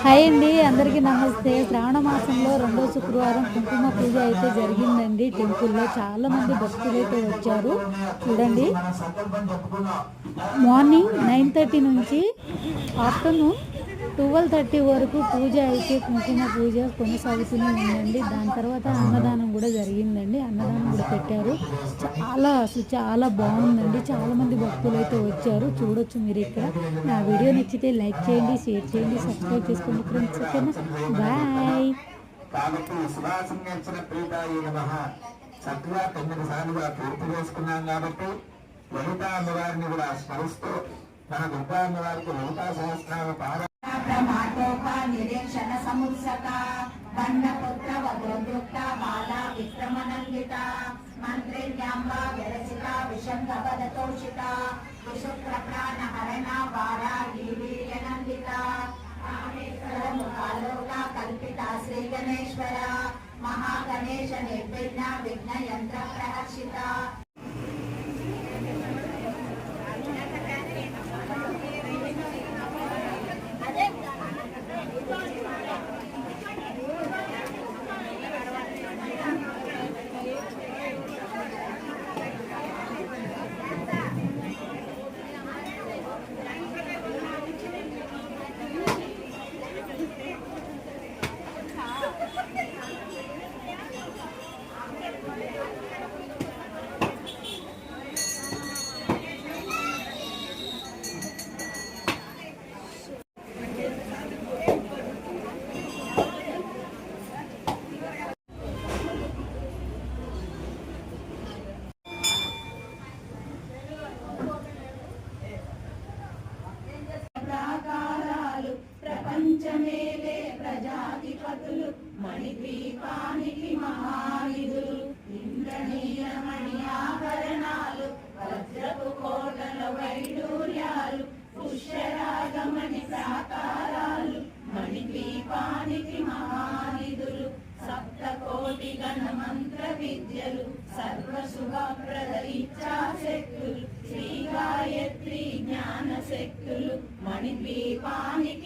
Hi అండి, అందరికీ నమస్తే. శ్రావణ మాసంలో రెండో శుక్రవారం కుంకుమ పూజ అయితే జరిగిందండి. టెంపుల్లో చాలా మంది భక్తులు అయితే వచ్చారు. చూడండి, మార్నింగ్ 9:30 నుంచి ఆఫ్టర్నూన్ 12:30 వరకు పూజ అయితే కుంకుమ పూజ కొనసాగుతూనే ఉందండి. దాని తర్వాత అన్నదానం కూడా జరిగిందండి. అన్నదానం కూడా పెట్టారు. చాలా బాగుందండి. చాలామంది భక్తులు అయితే వచ్చారు. చూడొచ్చు మీరు ఇక్కడ. నా వీడియో నచ్చితే లైక్ చేయండి, షేర్ చేయండి, సబ్స్క్రైబ్ చేసుకోండి ఫ్రెండ్స్. ఓకేనా, బాయ్. కాబట్టి సుభాసంగేశ్వర ప్రీతాయి నమః చక్కగా 9 సార్లుగా పూర్తి చేసుకున్నాం. కాబట్టి లలితా అమ్మవారిని కూడా స్మరిస్తూ మన దుర్గా అమ్మవారికి లలితా సహస్రనామ నిరీక్షణ సముత్సక దండపుత్ర వధోద్యుక్త బాలా విక్రమనందిత మంత్రిణ్యాంబ విరచిత విషంగపదతోషిత విషుప్రప్రాణ హరణ వారాహి వీర్యనందిత ముఖాలోక కల్పిత శ్రీ గణేశ్వర మహాగణేశ నిర్విఘ్న విఘ్న యంత్ర ప్రహర్షిత. ప్రపంచమేలే ప్రజాధిపతులు మణిద్వీపానికి మహానిధులు ఇంద్రనీలమణి ఆభరణాలు వజ్రపు కోటల వైడూర్యాలు పుష్యరాగమణి ప్రాకారాలు మణిద్వీపానికి మహానిధులు సప్తకోటి గణమంత్ర విద్యలు సర్వశుభప్రద ఇచ్ఛాశక్తులు శ్రీ గాయత్రి జ్ఞాన శక్తులు మణిద్వీపానికి